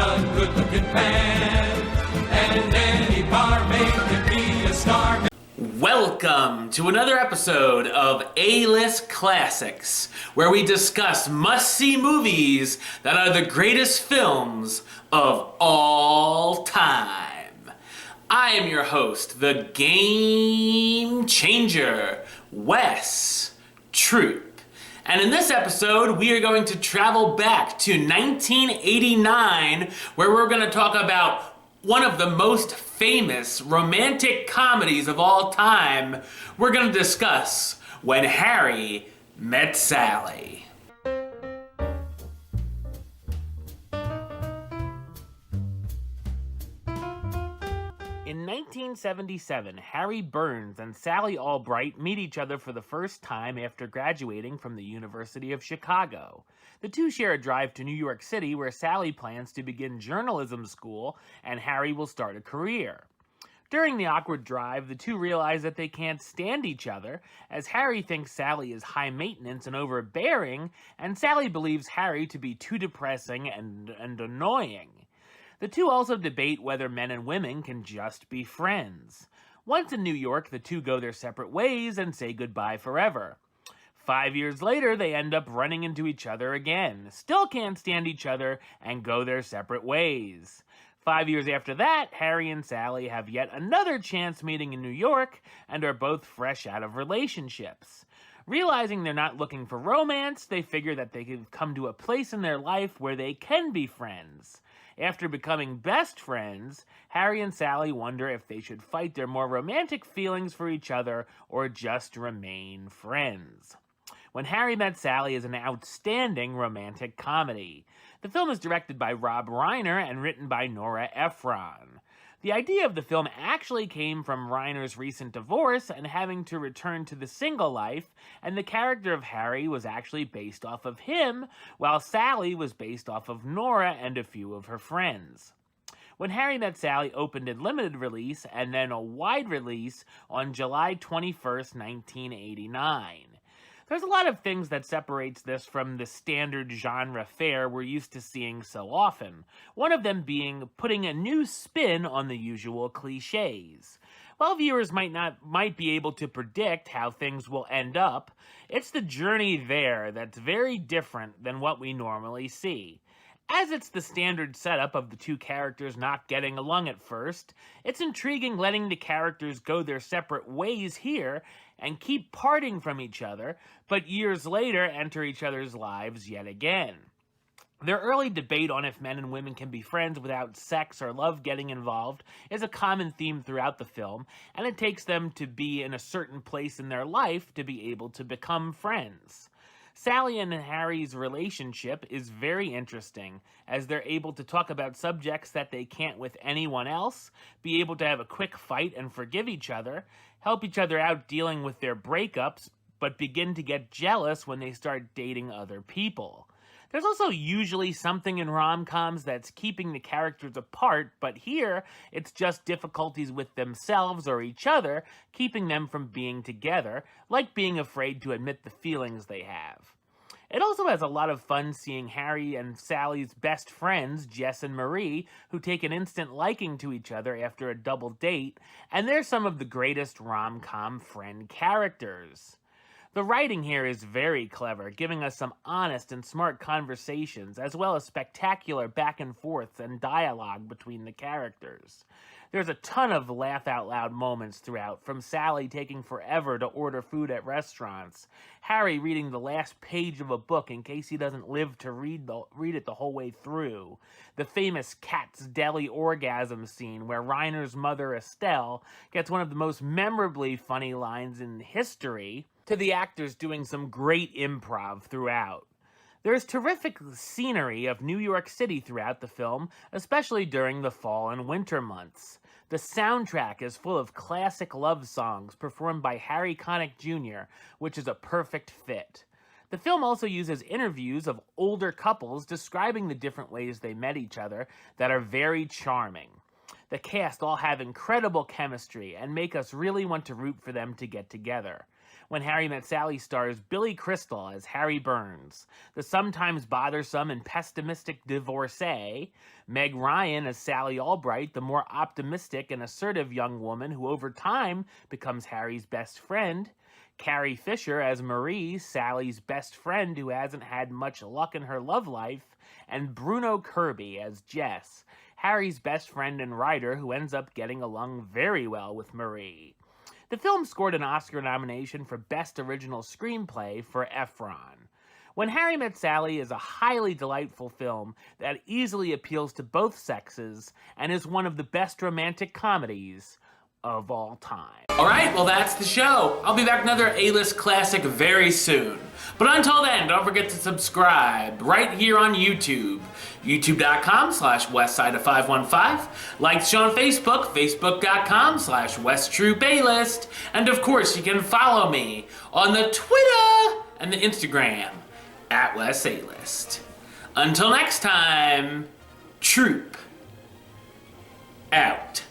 a good-looking man, and any barmaid can be a star. Welcome to another episode of A-List Classics, where we discuss must-see movies that are the greatest films of all time. I am your host, the Game Changer, Wes Troop. And in this episode, we are going to travel back to 1989, where we're going to talk about one of the most famous romantic comedies of all time. We're going to discuss When Harry Met Sally. In 1977, Harry Burns and Sally Albright meet each other for the first time after graduating from the University of Chicago. The two share a drive to New York City, where Sally plans to begin journalism school and Harry will start a career. During the awkward drive, the two realize that they can't stand each other, as Harry thinks Sally is high maintenance and overbearing, and Sally believes Harry to be too depressing and annoying. The two also debate whether men and women can just be friends. Once in New York, the two go their separate ways and say goodbye forever. 5 years later, they end up running into each other again, still can't stand each other, and go their separate ways. 5 years after that, Harry and Sally have yet another chance meeting in New York and are both fresh out of relationships. Realizing they're not looking for romance, they figure that they can come to a place in their life where they can be friends. After becoming best friends, Harry and Sally wonder if they should fight their more romantic feelings for each other or just remain friends. When Harry Met Sally is an outstanding romantic comedy. The film is directed by Rob Reiner and written by Nora Ephron. The idea of the film actually came from Reiner's recent divorce and having to return to the single life, and the character of Harry was actually based off of him, while Sally was based off of Nora and a few of her friends. When Harry Met Sally opened in limited release and then a wide release on July 21st, 1989. There's a lot of things that separates this from the standard genre fare we're used to seeing so often, one of them being putting a new spin on the usual cliches. While viewers might be able to predict how things will end up, it's the journey there that's very different than what we normally see. As it's the standard setup of the two characters not getting along at first, it's intriguing letting the characters go their separate ways here and keep parting from each other, but years later enter each other's lives yet again. Their early debate on if men and women can be friends without sex or love getting involved is a common theme throughout the film, and it takes them to be in a certain place in their life to be able to become friends. Sally and Harry's relationship is very interesting, as they're able to talk about subjects that they can't with anyone else, be able to have a quick fight and forgive each other, help each other out dealing with their breakups, but begin to get jealous when they start dating other people. There's also usually something in rom-coms that's keeping the characters apart, but here, it's just difficulties with themselves or each other, keeping them from being together, like being afraid to admit the feelings they have. It also has a lot of fun seeing Harry and Sally's best friends, Jess and Marie, who take an instant liking to each other after a double date, and they're some of the greatest rom-com friend characters. The writing here is very clever, giving us some honest and smart conversations, as well as spectacular back and forths and dialogue between the characters. There's a ton of laugh-out-loud moments throughout, from Sally taking forever to order food at restaurants, Harry reading the last page of a book in case he doesn't live to read it the whole way through, the famous Cat's Deli orgasm scene where Reiner's mother, Estelle, gets one of the most memorably funny lines in history, to the actors doing some great improv throughout. There's terrific scenery of New York City throughout the film, especially during the fall and winter months. The soundtrack is full of classic love songs performed by Harry Connick Jr., which is a perfect fit. The film also uses interviews of older couples describing the different ways they met each other that are very charming. The cast all have incredible chemistry and make us really want to root for them to get together. When Harry Met Sally stars Billy Crystal as Harry Burns, the sometimes bothersome and pessimistic divorcee, Meg Ryan as Sally Albright, the more optimistic and assertive young woman who over time becomes Harry's best friend, Carrie Fisher as Marie, Sally's best friend who hasn't had much luck in her love life, and Bruno Kirby as Jess, Harry's best friend and writer who ends up getting along very well with Marie. The film scored an Oscar nomination for Best Original Screenplay for Efron. When Harry Met Sally is a highly delightful film that easily appeals to both sexes and is one of the best romantic comedies of all time. Alright, well that's the show. I'll be back with another A-list classic very soon. But until then, don't forget to subscribe right here on YouTube. YouTube.com/WestsideOf515. Like the show on Facebook, Facebook.com/WestTrooPAlist. And of course, you can follow me on the Twitter and the Instagram @WesAlist. Until next time, Troop out.